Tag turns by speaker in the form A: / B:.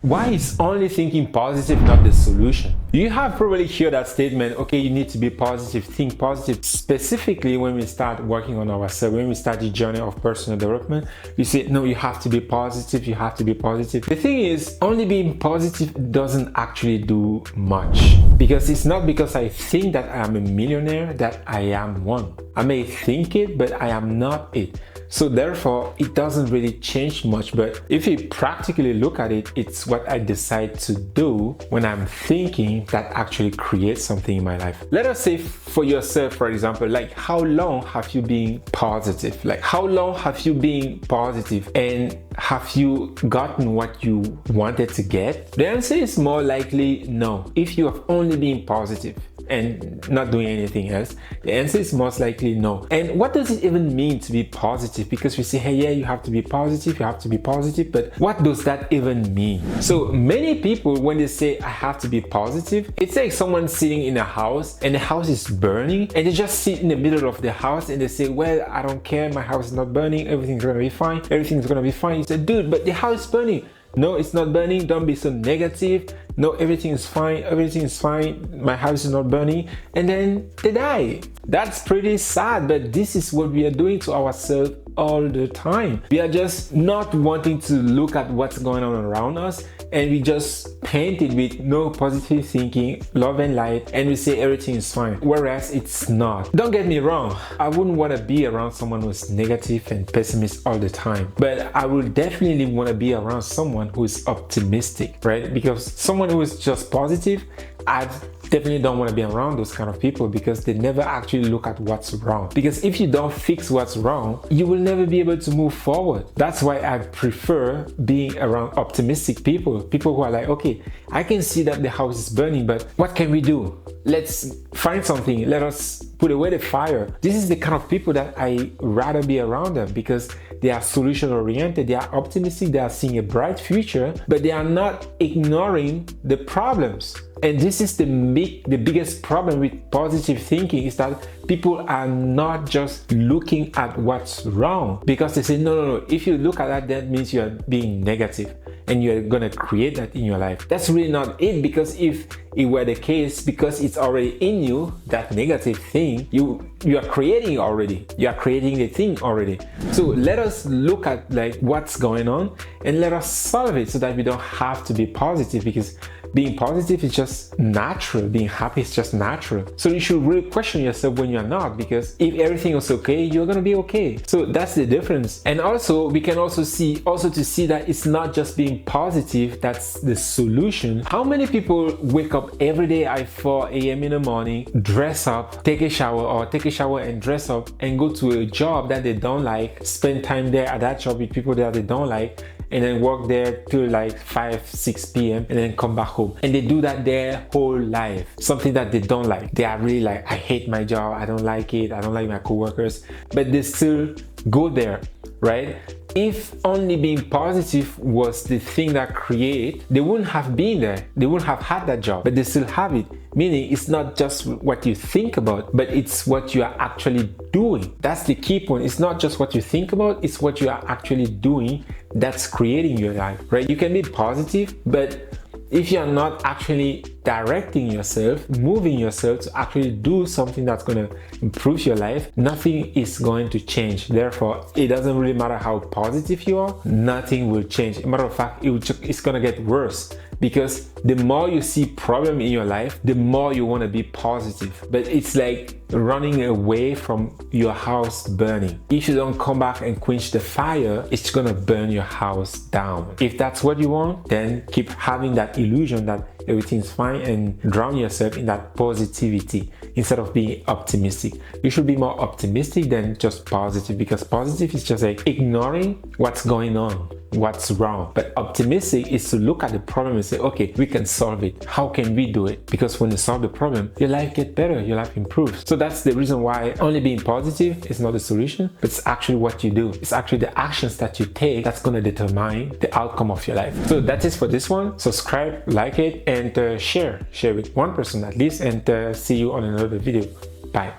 A: Why is only thinking positive not the solution? You have probably heard that statement, okay, you need to be positive, think positive. Specifically when we start working on ourselves, when we start the journey of personal development, you say, no, you have to be positive, you have to be positive. The thing is, only being positive doesn't actually do much, because it's not because I think that I am a millionaire that I am one. I may think it, but I am not it. So therefore, it doesn't really change much. But if you practically look at it, it's what I decide to do when I'm thinking that actually creates something in my life. Let us say for yourself, for example, like how long have you been positive? Like how long have you been positive, and have you gotten what you wanted to get? The answer is more likely no. If you have only been positive and not doing anything else, the answer is most likely no. And what does it even mean to be positive? Because we say, hey, yeah, you have to be positive, but what does that even mean? So many people, when they say I have to be positive, it's like someone sitting in a house and the house is burning, and they just sit in the middle of the house and they say, well, I don't care, my house is not burning, everything's gonna be fine, everything's gonna be fine. You say, dude, but the house is burning. No, it's not burning. Don't be so negative. No, everything is fine. Everything is fine. My house is not burning. And then they die. That's pretty sad, but this is what we are doing to ourselves all the time. We are just not wanting to look at what's going on around us, and we just paint it with no positive thinking, love and light, and we say everything is fine, whereas it's not. Don't get me wrong, I wouldn't want to be around someone who's negative and pessimist all the time, but I would definitely want to be around someone who is optimistic, right? Because someone who is just positive, I definitely don't want to be around those kind of people, because they never actually look at what's wrong. Because if you don't fix what's wrong, you will never be able to move forward. That's why I prefer being around optimistic people who are like, okay, I can see that the house is burning, but what can we do? Let's find something. Let us put away the fire. This is the kind of people that I rather be around them, because they are solution oriented, they are optimistic, they are seeing a bright future, but they are not ignoring the problems. And this is the biggest problem with positive thinking, is that people are not just looking at what's wrong, because they say, no, if you look at that, that means you are being negative and you're gonna create that in your life. That's really not it, because if it were the case, because it's already in you, that negative thing, you are creating it already. You are creating the thing already. So let us look at like what's going on and let us solve it, so that we don't have to be positive, because being positive is just natural. Being happy is just natural. So you should really question yourself when you're not, because if everything is okay, you're gonna be okay. So that's the difference. And also, we can also see that it's not just being positive that's the solution. How many people wake up every day at 4 a.m. in the morning, dress up, take a shower and dress up, and go to a job that they don't like, spend time there at that job with people that they don't like, and then work there till like 5-6 p.m. and then come back home, and they do that their whole life, something that they don't like. They are really like, I hate my job, I don't like it, I don't like my coworkers, but they still go there, right? If only being positive was the thing that create, they wouldn't have been there, they wouldn't have had that job, but they still have it. Meaning it's not just what you think about, but it's what you are actually doing. That's the key point. It's not just what you think about, it's what you are actually doing that's creating your life, right? You can be positive, but if you're not actually directing yourself, moving yourself to actually do something that's going to improve your life, nothing is going to change. Therefore, it doesn't really matter how positive you are, nothing will change. As a matter of fact, it's going to get worse, because the more you see problem in your life, the more you want to be positive. But it's like running away from your house burning. If you don't come back and quench the fire, it's gonna burn your house down. If that's what you want, then keep having that illusion that everything's fine and drown yourself in that positivity instead of being optimistic. You should be more optimistic than just positive, because positive is just like ignoring what's going on, what's wrong. But optimistic is to look at the problem and say, okay, we can solve it. How can we do it? Because when you solve the problem, your life gets better, your life improves. So that's the reason why only being positive is not the solution, but it's actually what you do. It's actually the actions that you take that's going to determine the outcome of your life. So that is for this one. Subscribe, like it, and share with one person at least, and see you on another video. Bye.